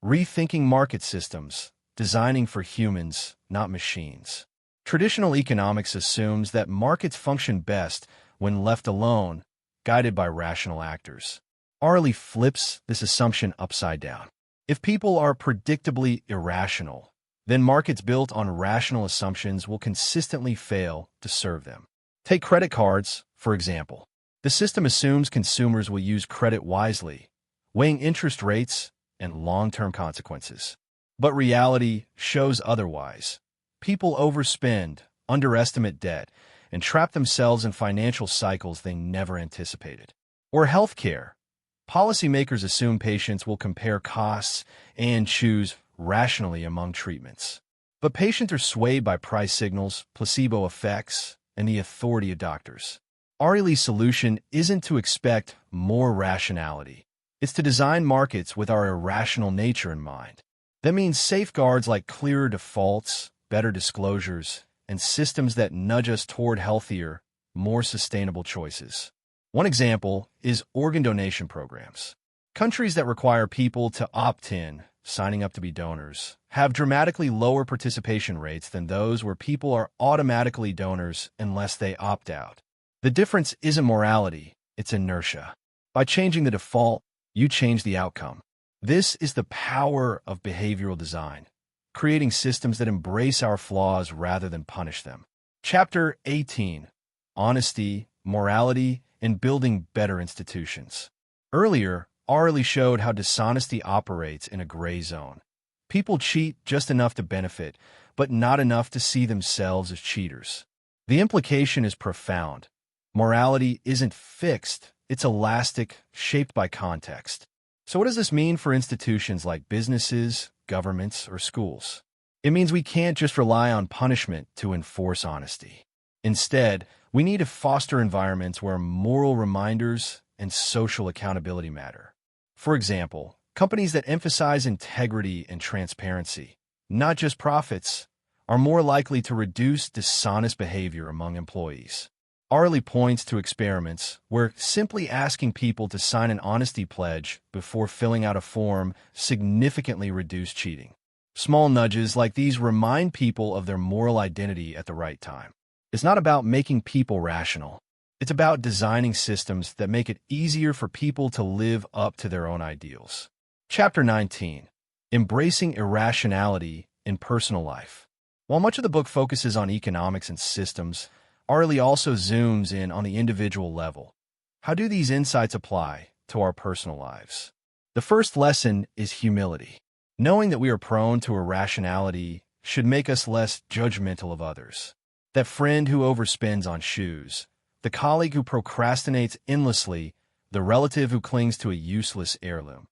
Rethinking Market Systems, Designing for Humans, Not Machines. Traditional economics assumes that markets function best when left alone, guided by rational actors. Ariely flips this assumption upside down. If people are predictably irrational, then markets built on rational assumptions will consistently fail to serve them. Take credit cards, for example. The system assumes consumers will use credit wisely, weighing interest rates and long-term consequences. But reality shows otherwise. People overspend, underestimate debt, and trap themselves in financial cycles they never anticipated. Or healthcare. Policymakers assume patients will compare costs and choose rationally among treatments. But patients are swayed by price signals, placebo effects, and the authority of doctors. Ariely's solution isn't to expect more rationality. It's to design markets with our irrational nature in mind. That means safeguards like clearer defaults, better disclosures, and systems that nudge us toward healthier, more sustainable choices. One example is organ donation programs. Countries that require people to opt in, signing up to be donors, have dramatically lower participation rates than those where people are automatically donors unless they opt out. The difference isn't morality, it's inertia. By changing the default, you change the outcome. This is the power of behavioral design, creating systems that embrace our flaws rather than punish them. Chapter 18. Honesty, Morality, and Building Better Institutions. Earlier, Ariely showed how dishonesty operates in a gray zone. People cheat just enough to benefit, but not enough to see themselves as cheaters. The implication is profound. Morality isn't fixed, it's elastic, shaped by context. So what does this mean for institutions like businesses, governments, or schools? It means we can't just rely on punishment to enforce honesty. Instead, we need to foster environments where moral reminders and social accountability matter. For example, companies that emphasize integrity and transparency, not just profits, are more likely to reduce dishonest behavior among employees. Ariely points to experiments where simply asking people to sign an honesty pledge before filling out a form significantly reduced cheating. Small nudges like these remind people of their moral identity at the right time. It's not about making people rational. It's about designing systems that make it easier for people to live up to their own ideals. Chapter 19. Embracing Irrationality in Personal Life. While much of the book focuses on economics and systems, Ariely also zooms in on the individual level. How do these insights apply to our personal lives? The first lesson is humility. Knowing that we are prone to irrationality should make us less judgmental of others. That friend who overspends on shoes, the colleague who procrastinates endlessly, the relative who clings to a useless heirloom.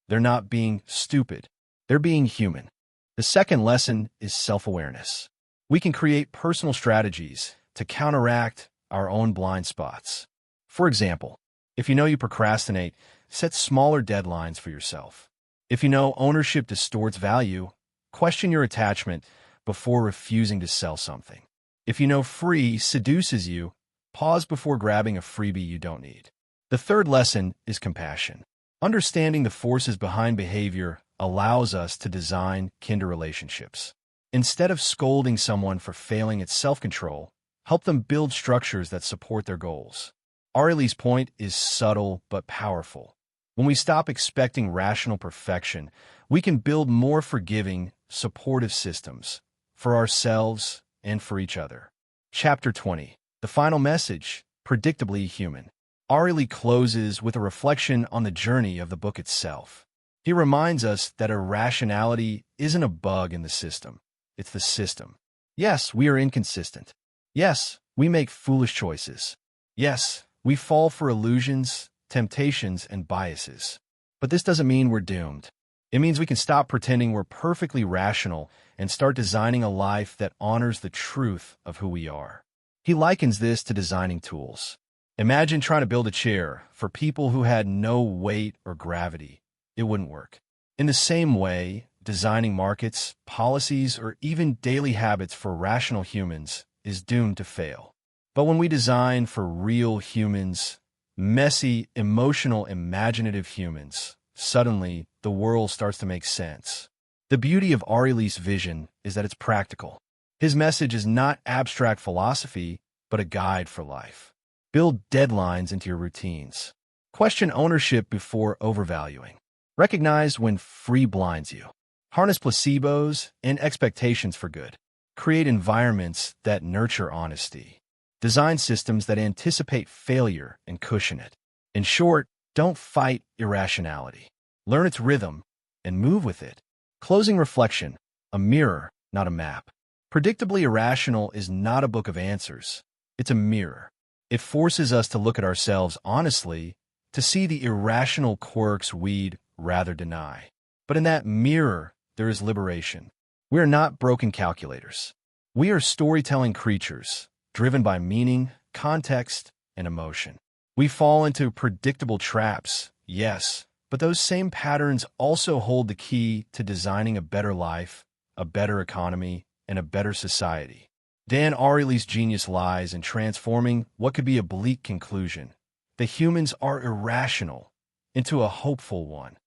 They're not being stupid. They're being human. The second lesson is self-awareness. We can create personal strategies to counteract our own blind spots. For example, if you know you procrastinate, set smaller deadlines for yourself. If you know ownership distorts value, question your attachment before refusing to sell something. If you know free seduces you, pause before grabbing a freebie you don't need. The third lesson is compassion. Understanding the forces behind behavior allows us to design kinder relationships. Instead of scolding someone for failing at self-control, help them build structures that support their goals. Ariely's point is subtle but powerful. When we stop expecting rational perfection, we can build more forgiving, supportive systems for ourselves and for each other. Chapter 20. The final message, Predictably Human. Ariely closes with a reflection on the journey of the book itself. He reminds us that irrationality isn't a bug in the system. It's the system. Yes, we are inconsistent. Yes, we make foolish choices. Yes, we fall for illusions, temptations, and biases. But this doesn't mean we're doomed. It means we can stop pretending we're perfectly rational and start designing a life that honors the truth of who we are. He likens this to designing tools. Imagine trying to build a chair for people who had no weight or gravity. It wouldn't work. In the same way, designing markets, policies, or even daily habits for rational humans is doomed to fail. But when we design for real humans, messy, emotional, imaginative humans, suddenly the world starts to make sense. The beauty of Ariely's vision is that it's practical. His message is not abstract philosophy, but a guide for life. Build deadlines into your routines. Question ownership before overvaluing. Recognize when free blinds you. Harness placebos and expectations for good. Create environments that nurture honesty. Design systems that anticipate failure and cushion it. In short, don't fight irrationality. Learn its rhythm and move with it. Closing reflection, a mirror, not a map. Predictably Irrational is not a book of answers. It's a mirror. It forces us to look at ourselves honestly, to see the irrational quirks we'd rather deny. But in that mirror, there is liberation. We are not broken calculators. We are storytelling creatures, driven by meaning, context, and emotion. We fall into predictable traps, yes, but those same patterns also hold the key to designing a better life, a better economy, and a better society. Dan Ariely's genius lies in transforming what could be a bleak conclusion, that humans are irrational, into a hopeful one,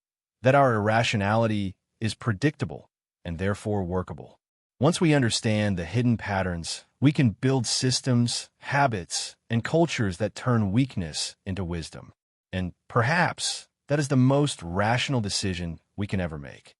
that our irrationality is predictable and therefore workable. Once we understand the hidden patterns, we can build systems, habits, and cultures that turn weakness into wisdom. And perhaps that is the most rational decision we can ever make.